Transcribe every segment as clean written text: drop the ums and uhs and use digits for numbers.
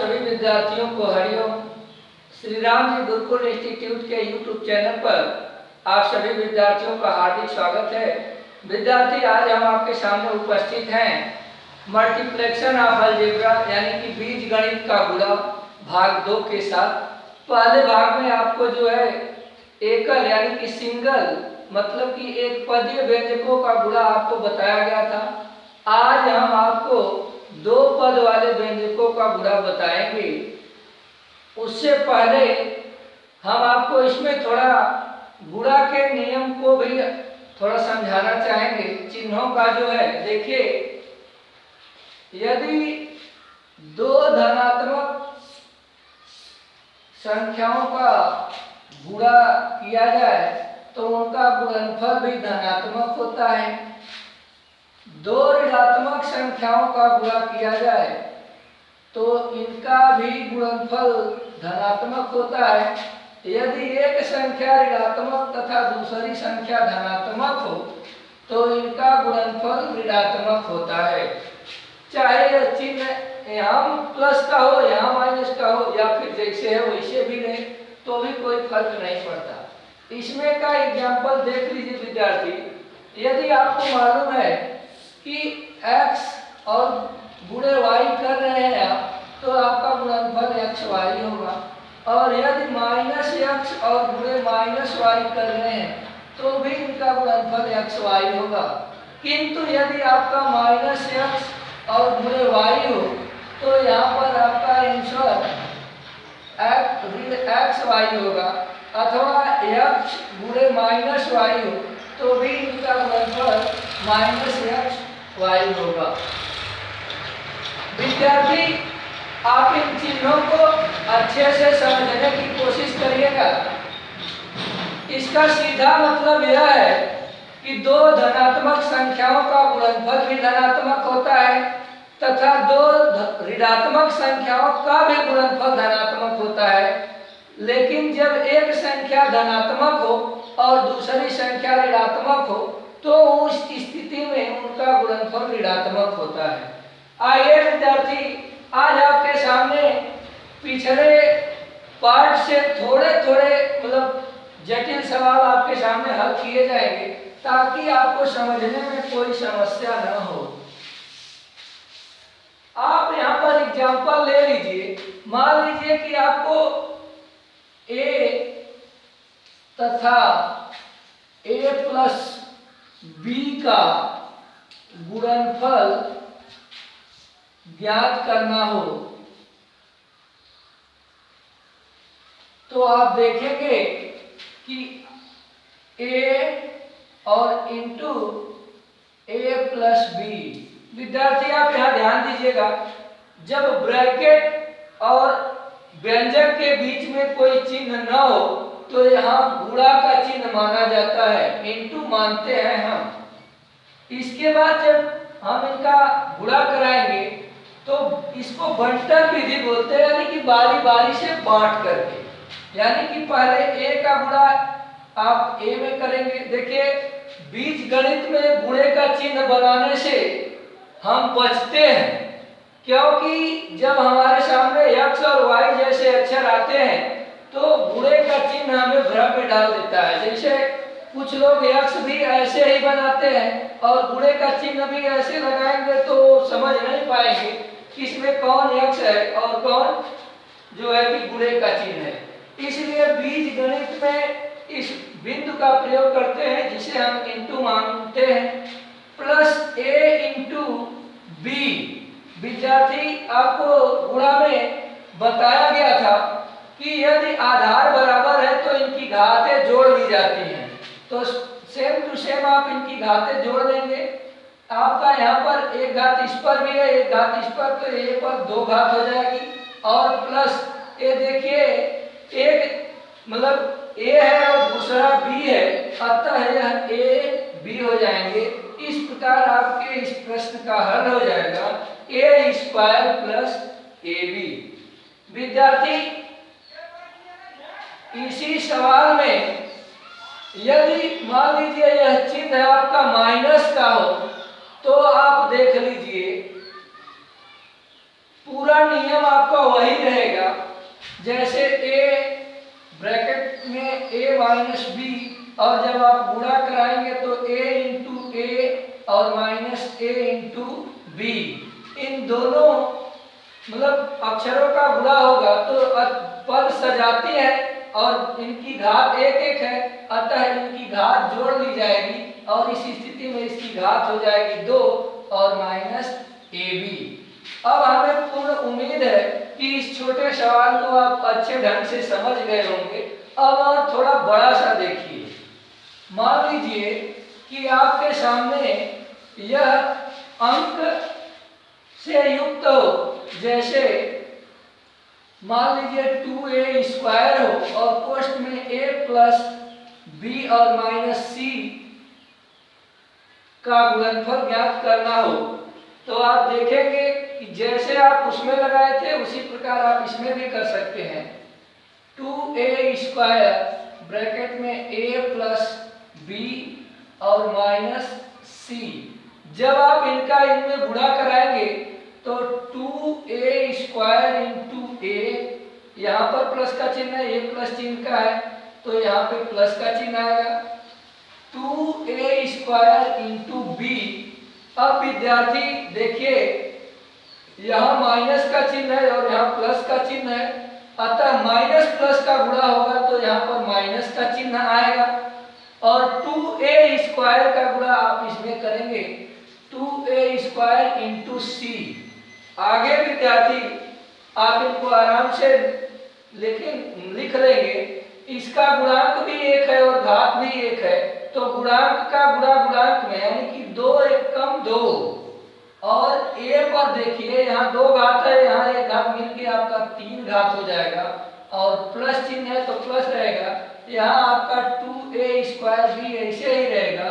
सभी विद्यार्थियों को हरिओम। श्री राम जी गुरुकुल इंस्टीट्यूट के यूट्यूब चैनल पर आप सभी विद्यार्थियों का हार्दिक स्वागत है। विद्यार्थी, आज हम आपके सामने उपस्थित हैं मल्टीप्लेक्शन ऑफ अलजेब्रा यानी कि बीज गणित का गुणा भाग 2 के साथ। पहले भाग में आपको जो है एकल यानी कि सिंगल मतलब कि एक पदीय व्यंजकों का गुणा आपको बताया गया था। आज हम आपको 2 पद वाले व्यंजकों का गुणा बताएंगे। उससे पहले हम आपको इसमें थोड़ा गुणा के नियम को भी थोड़ा समझाना चाहेंगे। चिन्हों का जो है, देखिए, यदि 2 धनात्मक संख्याओं का गुणा किया जाए तो उनका गुणनफल भी धनात्मक होता है। 2 ऋणात्मक संख्याओं का गुणा किया जाए तो इनका भी गुणनफल धनात्मक होता है। यदि एक संख्या ऋणात्मक तथा दूसरी संख्या धनात्मक हो तो इनका गुणनफल ऋणात्मक होता है। चाहे यह चिन्ह यहाँ प्लस का हो, यहाँ माइनस का हो, या फिर जैसे है वैसे भी रहे तो भी कोई फर्क नहीं पड़ता। इसमें का एग्जाम्पल देख लीजिए विद्यार्थी। यदि आपको मालूम है कि x और गुणे y कर रहे हैं आप, तो आपका गुणनफल xy होगा। और यदि माइनस x और गुणे माइनस y कर रहे हैं तो भी इनका गुणनफल xy होगा। किंतु यदि आपका माइनस x और गुणे y हो तो यहाँ पर आपका आंसर xy होगा, अथवा x गुणे माइनस y हो तो भी इनका गुणनफल माइनस xy होगा। विद्यार्थी, आप इन चिन्हों को अच्छे से समझने की कोशिश करिएगा। इसका सीधा मतलब यह है कि 2 धनात्मक संख्याओं का गुणनफल भी धनात्मक होता है तथा 2 ऋणात्मक संख्याओं का भी गुणनफल धनात्मक होता है। लेकिन जब एक संख्या धनात्मक हो और दूसरी संख्या ऋणात्मक हो तो उस स्थिति में उनका गुणनफल ऋणात्मक होता है। आइए विद्यार्थी, आज आपके सामने पिछले पार्ट से थोड़े मतलब जटिल सवाल आपके सामने हल किए जाएंगे ताकि आपको समझने में कोई समस्या न हो। आप यहाँ पर एग्जांपल ले लीजिए। मान लीजिए कि आपको a तथा a प्लस b का गुणनफल ज्ञात करना हो तो आप देखेंगे कि a और इंटू a प्लस बी। विद्यार्थी, आप यहाँ ध्यान दीजिएगा, जब ब्रैकेट और व्यंजक के बीच में कोई चिन्ह न हो तो यहाँ गुणा का चिन्ह माना जाता है, इंटू मानते हैं हम। इसके बाद जब हम इनका गुणा कराएंगे तो इसको बंटन विधि बोलते हैं, यानी कि बारी बारी से बांट करके। यानी कि पहले a का गुणा आप a में करेंगे। देखिए, बीज गणित में गुणे का चिन्ह बनाने से हम बचते हैं, क्योंकि जब हमारे सामने x और y जैसे अक्षर आते हैं तो गुणे का चिन्ह हमें भ्रम में डाल देता है। जैसे कुछ लोग x भी ऐसे ही बनाते हैं और गुणे का चिन्ह भी ऐसे लगाएंगे तो समझ नहीं पाएंगे कि इसमें कौन x है और कौन जो है कि गुणे का चिन्ह है। इसलिए बीज गणित में इस बिंदु का प्रयोग करते हैं जिसे हम इंटू मानते हैं, प्लस a इंटू बी। विद्यार्थी, आपको गुणा में बताया गया था कि यदि आधार बराबर है तो इनकी घातें जोड़ ली जाती हैं। तो सेम टू सेम आप इनकी घातें जोड़ लेंगे। आपका यहाँ पर एक घात इस पर भी है, एक घात इस पर, तो a पर 2 घात हो जाएगी और प्लस a। देखिए, एक मतलब a है और दूसरा b है, अतः यह a b हो जाएंगे। इस प्रकार आपके इस प्रश्न का हल हो जाएगा a स्क्वायर प्लस ab। विद्यार्थी, इसी सवाल में यदि मान लीजिए यह चिन्ह आपका माइनस का हो तो आप देख लीजिए पूरा नियम आपका वही रहेगा। जैसे a ब्रैकेट में a माइनस बी, और जब आप गुणा कराएंगे तो a इंटू ए और माइनस a इंटू बी, इन दोनों मतलब अक्षरों का गुणा होगा तो पद सजाती है और इनकी घात एक एक है, अतः इनकी घात जोड़ ली जाएगी और इस स्थिति में इसकी घात हो जाएगी 2 और माइनस ab। अब हमें पूर्ण उम्मीद है कि इस छोटे सवाल को आप अच्छे ढंग से समझ गए होंगे। अब और थोड़ा बड़ा सा देखिए। मान लीजिए कि आपके सामने यह अंक से युक्त हो, जैसे मान लीजिए 2a स्क्वायर हो और पोस्ट में a प्लस बी और माइनस सी का गुणनफल ज्ञात करना हो, तो आप देखेंगे कि जैसे आप उसमें लगाए थे उसी प्रकार आप इसमें भी कर सकते हैं। 2a स्क्वायर ब्रैकेट में a प्लस बी और माइनस सी, जब आप इनका इनमें गुणा कराएंगे तो 2a स्क्वायर इंटू ए, यहाँ पर प्लस का चिन्ह है, a प्लस चिन्ह का है तो यहाँ पे प्लस का चिन्ह आएगा। 2a स्क्वायर इंटू बी, अब विद्यार्थी देखिए यहाँ माइनस का चिन्ह है और यहाँ प्लस का चिन्ह है, अतः माइनस प्लस का गुणा होगा तो यहाँ पर माइनस का चिन्ह आएगा। और 2a स्क्वायर का गुणा आप इसमें करेंगे 2a स्क्वायर इंटू सी। आगे विद्यार्थी आप इनको आराम से लेकिन लिख लेंगे, इसका गुणांक भी एक है और घात भी एक है, तो गुणांक का गुणा गुणांक में यानी कि 2 एकम 2, और a पर देखिए यहाँ 2 घात है, यहाँ एक घात मिलके आपका 3 घात हो जाएगा और प्लस चिन्ह है तो प्लस रहेगा। यहाँ आपका 2a स्क्वायर भी ऐसे ही रहेगा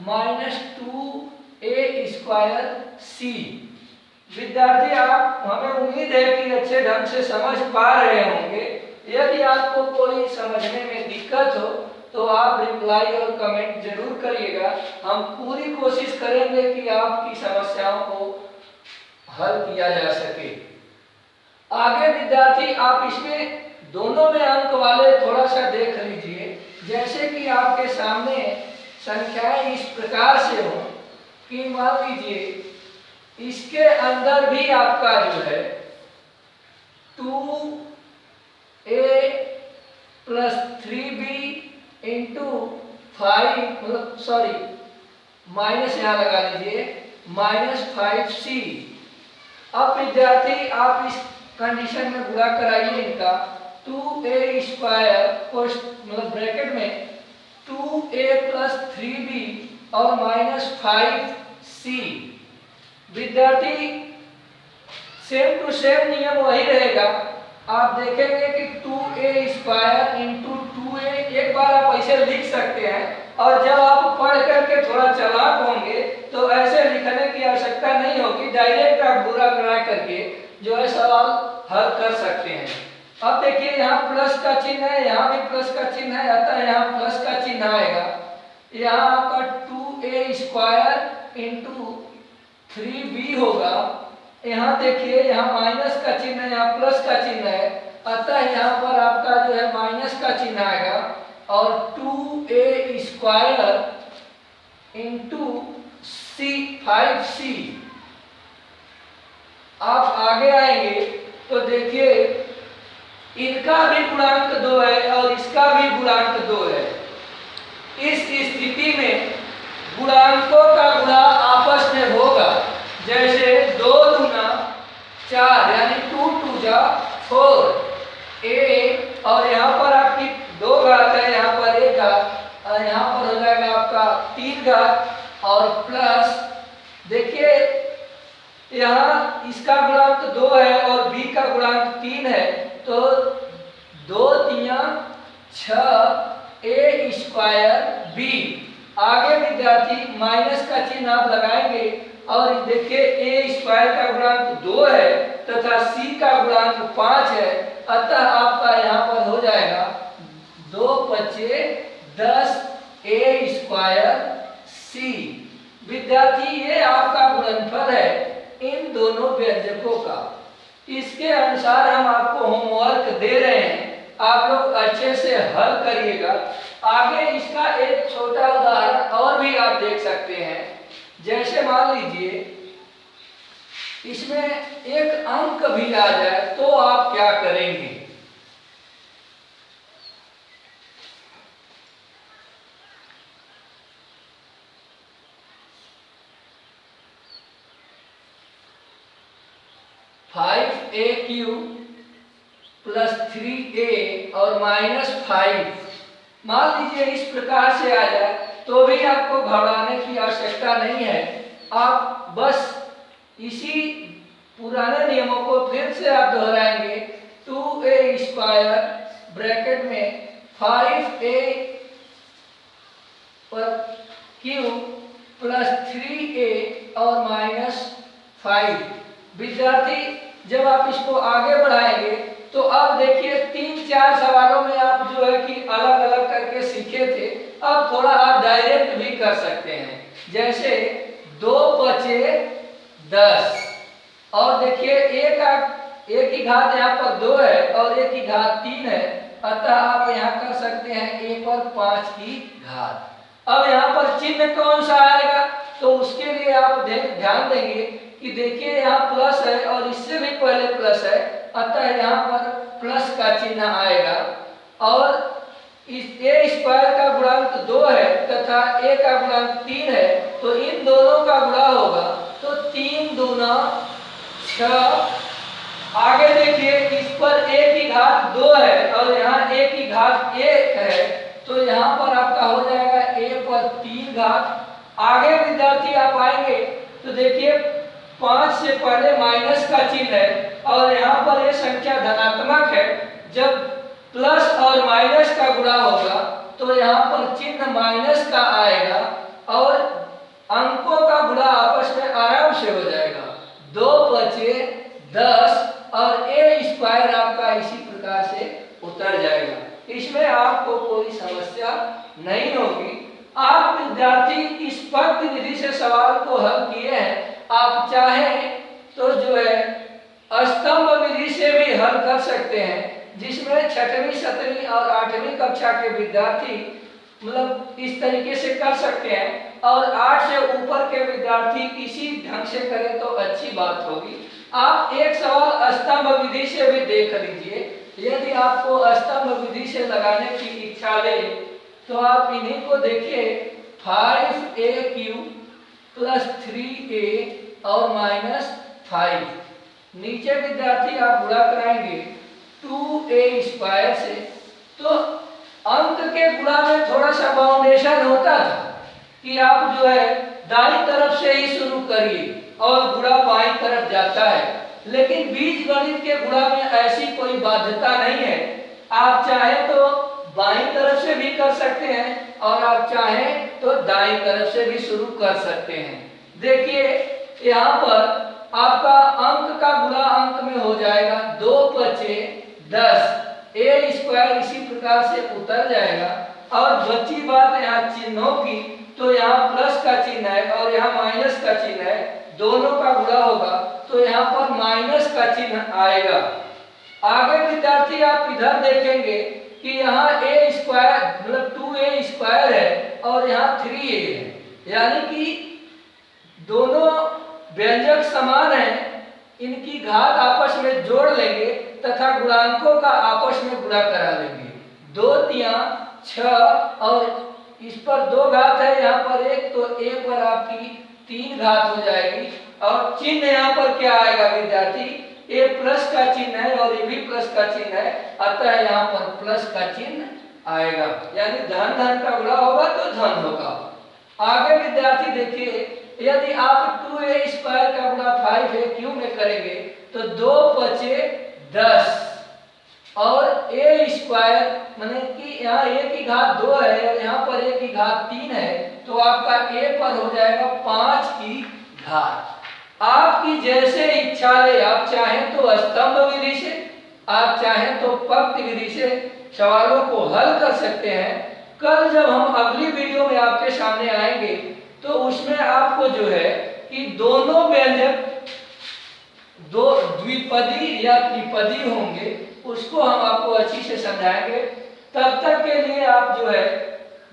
माइनस 2a स्क्वायर सी। विद्यार्थी आप हमें उम्मीद है कि अच्छे ढंग से समझ पा रहे होंगे। यदि आपको कोई समझने में दिक्कत हो तो आप रिप्लाई और कमेंट जरूर करिएगा। हम पूरी कोशिश करेंगे कि आपकी समस्याओं को हल किया जा सके। आगे विद्यार्थी आप इसमें दोनों में अंक वाले थोड़ा सा देख लीजिए। जैसे कि आपके सामने संख्याएं इस प्रकार से हो कि मान लीजिए इसके अंदर भी आपका जो है 2a प्लस 3b इंटू 5 मतलब सॉरी माइनस यहाँ लगा लीजिए माइनस 5c। अब विद्यार्थी आप इस कंडीशन में गुणा कराइए इनका 2a स्क्वायर पोस्ट मतलब ब्रैकेट में 2a प्लस 3b और माइनस 5c। विद्यार्थी सेम टू सेम नियम वही रहेगा। आप देखेंगे कि 2a स्क्वायर इंटू 2a, एक बार आप ऐसे लिख सकते हैं और जब आप पढ़ करके थोड़ा चालाक होंगे तो ऐसे लिखने की आवश्यकता नहीं होगी, डायरेक्ट आप गुणा करा करके जो है सवाल हल कर सकते हैं। अब देखिए यहाँ प्लस का चिन्ह है, यहाँ भी प्लस का चिन्ह है, अतः यहाँ प्लस का चिन्ह आएगा। यहाँ आपका 2a स्क्वायर इंटू 3b होगा। यहाँ देखिए यहाँ माइनस का चिन्ह है, यहाँ प्लस का चिन्ह है, अतः यहाँ पर आपका जो है माइनस का चिन्ह आएगा। और 2a स्क्वायर इंटू 5c। आप आगे आएंगे तो देखिए इनका भी गुणांक 2 है और इसका भी गुणांक 2 है। इस स्थिति में गुणांकों का गुणा आपस में होगा, जैसे 2 दूना 4 यानी 2 2 जा 4 a, और यहाँ पर आपकी 2 घात है, यहाँ पर 1 घात और यहाँ पर हो जाएगा आपका 3 घात और प्लस देखिए यहाँ इसका गुणांक 2 है और b का गुणांक 3 है, तो 2 तिया 6 a स्क्वायर b। आगे विद्यार्थी माइनस का चिन्ह आप लगाएंगे और देखिए a स्क्वायर का गुणांक 2 है तथा c का गुणांक 5 है, अतः आपका यहाँ पर हो जाएगा 2 5 10 a स्क्वायर c। विद्यार्थी ये आपका गुणनफल है इन दोनों व्यंजकों का। इसके अनुसार हम आपको होमवर्क दे रहे हैं, आप लोग अच्छे से हल करिएगा। आगे इसका एक छोटा उदाहरण और भी आप देख सकते हैं। जैसे मान लीजिए इसमें एक अंक भी आ जाए तो आप क्या करेंगे? (5a³ + 3a और -5) मान लीजिए इस प्रकार से आ जाए तो भी आपको घबराने की आवश्यकता नहीं है। आप बस इसी पुराने नियमों को फिर से आप दोहराएंगे। 2a² ब्रैकेट में 5a³ + 3a और -5। विद्यार्थी जब आप इसको आगे बढ़ाएंगे तो अब देखिए 3-4 सवालों में आप जो है कि अलग अलग करके सीखे थे, अब थोड़ा आप डायरेक्ट भी कर सकते हैं। जैसे 2 बचे 10 और देखिए एक की घात यहाँ पर 2 है और एक की घात 3 है, अतः आप यहाँ कर सकते हैं a पर 5 की घात। अब यहाँ पर चिन्ह कौन सा आएगा तो उसके लिए आप ध्यान देंगे कि देखिए यहाँ प्लस है और इससे भी पहले प्लस है, अतः यहाँ पर प्लस का चिन्ह आएगा। और इस a² का गुणांक 2 है तथा a का गुणांक 3 है, तो इन दोनों का गुणा होगा तो 3 दूना 6। आगे देखिए इस पर a की घात 2 है और यहाँ a की घात 1 है, तो यहाँ पर आपका हो जाएगा a पर 3 घात। आगे विद्यार्थी आप आएंगे तो देखिए 5 से पहले माइनस का चिन्ह है और यहाँ पर ये संख्या धनात्मक है। जब प्लस और माइनस का गुणा होगा तो यहाँ पर चिन्ह माइनस का आएगा और अंकों का गुणा आपस में आराम से हो जाएगा। 2 बचे 10 और a² आपका इसी प्रकार से उतर जाएगा। इसमें आपको कोई समस्या नहीं होगी। आप विद्यार्थी इस पंक्ति विधि से सवाल को हल किए हैं, आप चाहें तो जो है स्तंभ विधि से भी हल कर सकते हैं, जिसमें 6वीं 7वीं और 8वीं कक्षा के विद्यार्थी मतलब इस तरीके से कर सकते हैं और 8 से ऊपर के विद्यार्थी इसी ढंग से करें तो अच्छी बात होगी। आप एक सवाल स्तंभ विधि से भी देख लीजिए। यदि आपको स्तंभ विधि से लगाने की इच्छा ले तो आप इन्हीं को देखिए। 5a³ + 3a और -5। नीचे विद्यार्थी आप गुणा कराएंगे 2a² से, तो अंक के गुणा में थोड़ा सा बाउंडेशन होता था कि आप जो है दाईं तरफ से ही शुरू करिए और गुणा बाईं तरफ जाता है, लेकिन बीजगणित के गुणा में ऐसी कोई बाध्यता नहीं है। आप चाहे तो बाईं तरफ से भी कर सकते हैं और आप चाहें तो दाईं तरफ से भी शुरू कर सकते हैं। देखिए यहाँ पर आपका अंक का गुणा अंक में हो जाएगा। 2 बचे 10, a² इसी प्रकार से उतर जाएगा और बची बात यहाँ चिन्हों की, तो यहाँ प्लस का चिन्ह है और यहाँ माइनस का चिन्ह है, दोनों का गुणा होगा तो यहाँ पर माइनस का चिन्ह आएगा। आगे विद्यार्थी आप इधर देखेंगे कि यहाँ a² मतलब 2a² है और यहाँ 3a है, यानी कि दोनं व्यंजक समान हैं। इनकी घात आपस में जोड़ लेंगे तथा गुणांकों का आपस में गुणा करा लेंगे। 2 तिया 6 और इस पर 2 घात है, यहाँ पर 1, तो a पर आपकी 3 घात हो जाएगी। और चिन्ह यहाँ पर क्या आएगा विद्यार्थी? a प्लस का चिन्ह है और ये भी प्लस का चिन्ह है, अतः यहाँ पर प्लस का चिन्ह आएगा, यानी धन धन का गुणा होगा तो धन होगा। आगे विद्यार्थी देखिए, यदि आप 2a² का गुणा 5a³ में करेंगे तो 2 बचे 10 और a² माने कि यहाँ a की घात 2 है और यहाँ पर a की घात 3 है, तो आपका a पर हो जाएगा 5 की घात। आपकी जैसे इच्छा ले, आप चाहें तो स्तंभ विधि से, आप चाहें तो पंक्ति विधि से सवालों को हल कर सकते हैं। कल जब हम अगली वीडियो में आपके सामने आएंगे तो उसमें आपको जो है कि दोनों व्यंजक दो द्विपदी या त्रिपदी होंगे उसको हम आपको अच्छी से समझाएंगे। तब तक के लिए आप जो है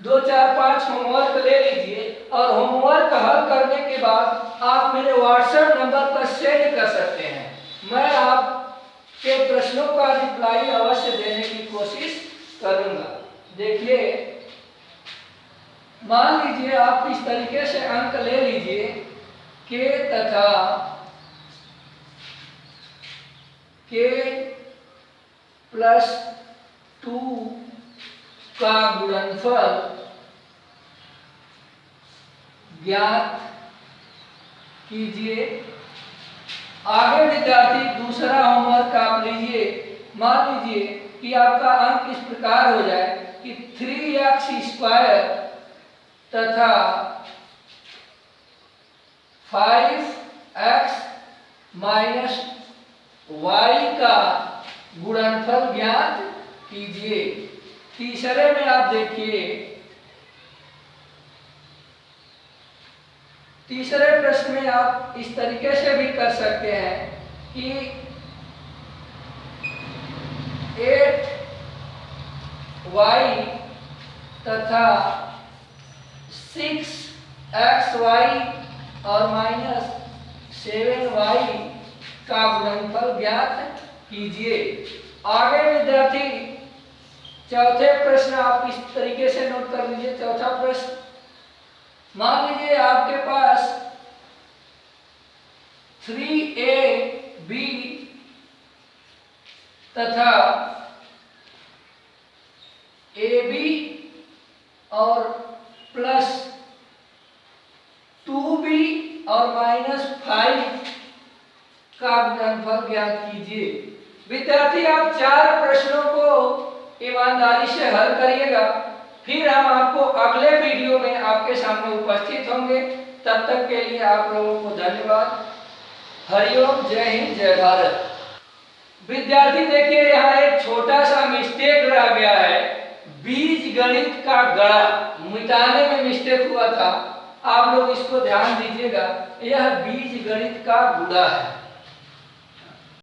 2 4 5 होमवर्क ले लीजिए और होमवर्क हल करने के बाद आप मेरे व्हाट्सएप नंबर पर सेंड कर सकते हैं। मैं आपके प्रश्नों का रिप्लाई अवश्य देने की कोशिश करूंगा। देखिए, मान लीजिए आप इस तरीके से अंक ले लीजिए k तथा k प्लस 2 का गुणनफल ज्ञात कीजिए। आगे विद्यार्थी दूसरा होमवर्क आप लीजिए। मान लीजिए कि आपका अंक इस प्रकार हो जाए कि 3x² तथा 5x माइनस y का गुणनफल ज्ञात कीजिए। तीसरे में आप देखिए, तीसरे प्रश्न में आप इस तरीके से भी कर सकते हैं कि 8y तथा 6xy और माइनस 7y का गुणनफल ज्ञात कीजिए। आगे विद्यार्थी चौथे प्रश्न आप इस तरीके से नोट कर लीजिए। चौथा प्रश्न, मान लीजिए आपके पास 3ab तथा ab और प्लस 2b और माइनस 5 का गुणनफल ज्ञात कीजिए। विद्यार्थी आप 4 प्रश्नों को ईमानदारी से हल करिएगा, फिर हम आपको अगले वीडियो में आपके सामने उपस्थित होंगे। तब तक के लिए आप लोगों को धन्यवाद। हरिओम, जय हिंद, जय भारत। विद्यार्थी देखिए, यहाँ एक छोटा सा मिस्टेक रह गया है। बीज गणित का गणा मिटाने में मिस्टेक हुआ था, आप लोग इसको ध्यान दीजिएगा। यह बीज गणित का गुणा है।